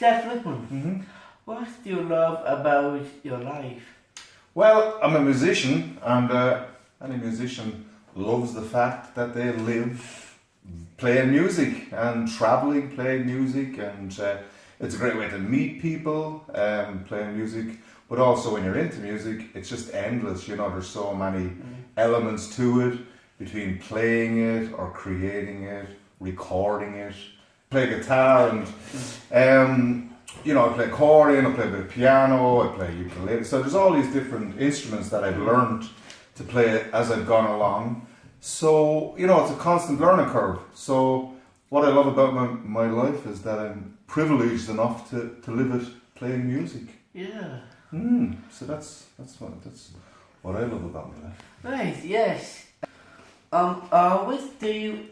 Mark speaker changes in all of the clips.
Speaker 1: Jack Lukeman, what do you love about your life?
Speaker 2: Well, I'm a musician, and any musician loves the fact that they live playing music and travelling playing music, and it's a great way to meet people playing music. But also when you're into music, it's just endless, you know, there's so many elements to it, between playing it or creating it, recording it. Play guitar and, you know, I play accordion, I play a bit of piano, I play ukulele. So there's all these different instruments that I've learned to play as I've gone along. So, you know, it's a constant learning curve. So what I love about my life is that I'm privileged enough to live it playing music.
Speaker 1: Yeah.
Speaker 2: So that's what I love about my life.
Speaker 1: Nice, yes. Which do you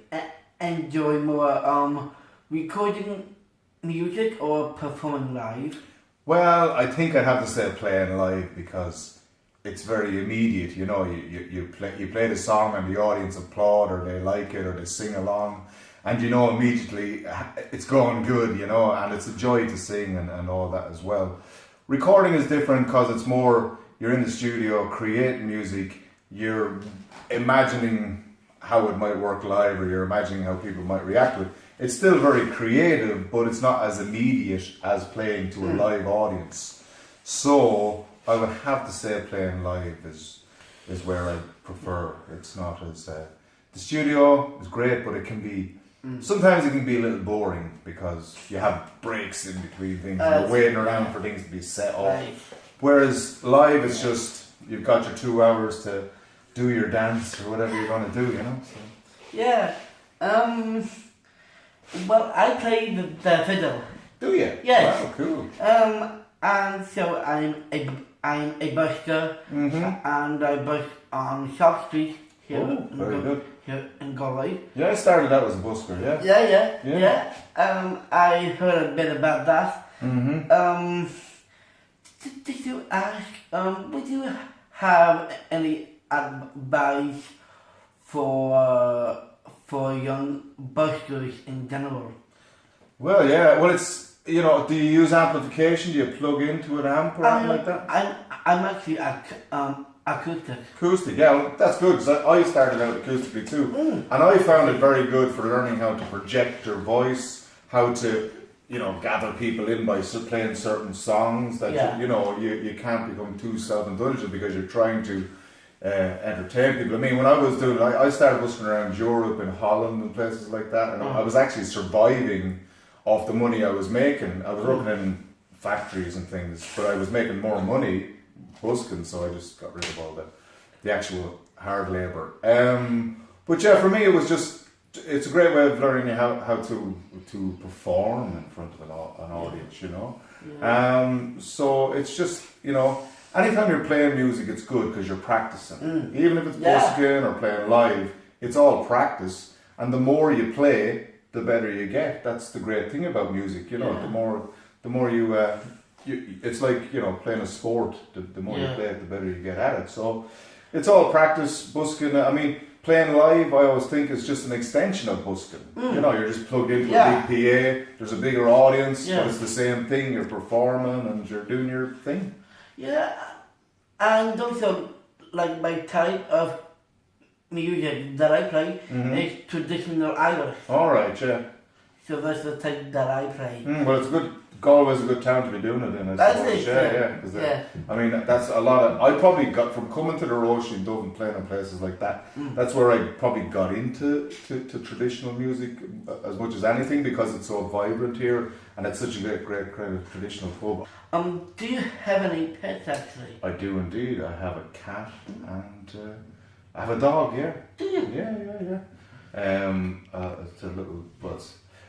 Speaker 1: enjoy more, recording music or performing live?
Speaker 2: Well, I think I'd have to say playing live because it's very immediate. You know, you play the song and the audience applaud, or they like it, or they sing along, and you know immediately it's going good. You know, and it's a joy to sing and all that as well. Recording is different because it's more, you're in the studio creating music, you're imagining how it might work live, or you're imagining how people might react to it. It's still very creative, but it's not as immediate as playing to a live audience. So I would have to say playing live is where I prefer. It's not as the studio is great, but it can be sometimes it can be a little boring because you have breaks in between things. You're waiting around for things to be set up. Right. Whereas live, it's just you've got your 2 hours to do your dance or whatever you're going to do. You know. So.
Speaker 1: Yeah. Well, I play the fiddle.
Speaker 2: Do you?
Speaker 1: Yes.
Speaker 2: Wow, cool.
Speaker 1: And so I'm a busker, and I busk on Shop Street here, here in Galway.
Speaker 2: Yeah, I started out as a busker.
Speaker 1: Yeah. I heard a bit about that. Did you ask? Would you have any advice for young buskers in general?
Speaker 2: Well, yeah. Well, it's, you know, do you use amplification? Do you plug into an amp or anything like that?
Speaker 1: I'm actually acoustic.
Speaker 2: Acoustic, yeah. Well, that's good because I started out acoustically too, and I found it very good for learning how to project your voice, how to, you know, gather people in by playing certain songs that you know you can't become too self-indulgent because you're trying to entertain people. I mean, when I was doing it, I started busking around Europe and Holland and places like that, and I was actually surviving off the money I was making. I was working in factories and things, but I was making more money busking, so I just got rid of all the actual hard labour. But yeah, for me it was just, it's a great way of learning how to perform in front of an audience, you know. So it's just, you know, anytime you're playing music, it's good because you're practicing. Even if it's busking or playing live, it's all practice. And the more you play, the better you get. That's the great thing about music, you know. The more you, it's like, you know, playing a sport. The more you play it, the better you get at it. So it's all practice. Busking, I mean, playing live, I always think is just an extension of busking. You know, you're just plugged into a big PA. There's a bigger audience, but it's the same thing. You're performing and you're doing your thing. Yeah,
Speaker 1: and also, like, my type of music that I play is traditional Irish.
Speaker 2: Alright, yeah.
Speaker 1: So that's the type that I play.
Speaker 2: Well, it's good. Galway's a good town to be doing it in.
Speaker 1: That's it.
Speaker 2: Yeah. I mean, that's a lot of. I probably got from coming to the Roisin, Dubh, and playing in places like that. That's where I probably got into to traditional music as much as anything because it's so vibrant here and it's such a great kind of traditional pub.
Speaker 1: Do you have any pets actually?
Speaker 2: I do indeed. I have a cat and I have a dog. Yeah.
Speaker 1: Do you?
Speaker 2: Yeah. It's a little.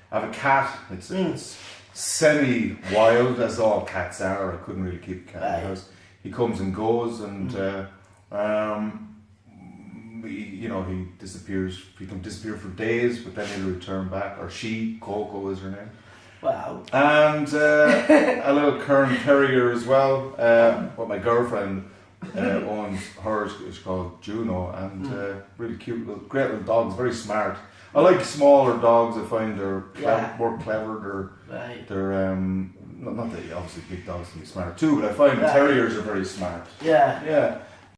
Speaker 2: I have a cat. It's semi-wild, as all cats are. I couldn't really keep a cat in the house. He comes and goes, and he disappears. He can disappear for days, but then he'll return back. Or she, Coco is her name.
Speaker 1: Wow.
Speaker 2: And a little Kern Terrier as well. What my girlfriend owns. Hers is called Juno, and really cute, great little dogs. Very smart. I like smaller dogs. I find they're more clever. They're not that obviously big dogs can be smart too, but I find terriers are very smart.
Speaker 1: Yeah.
Speaker 2: Yeah.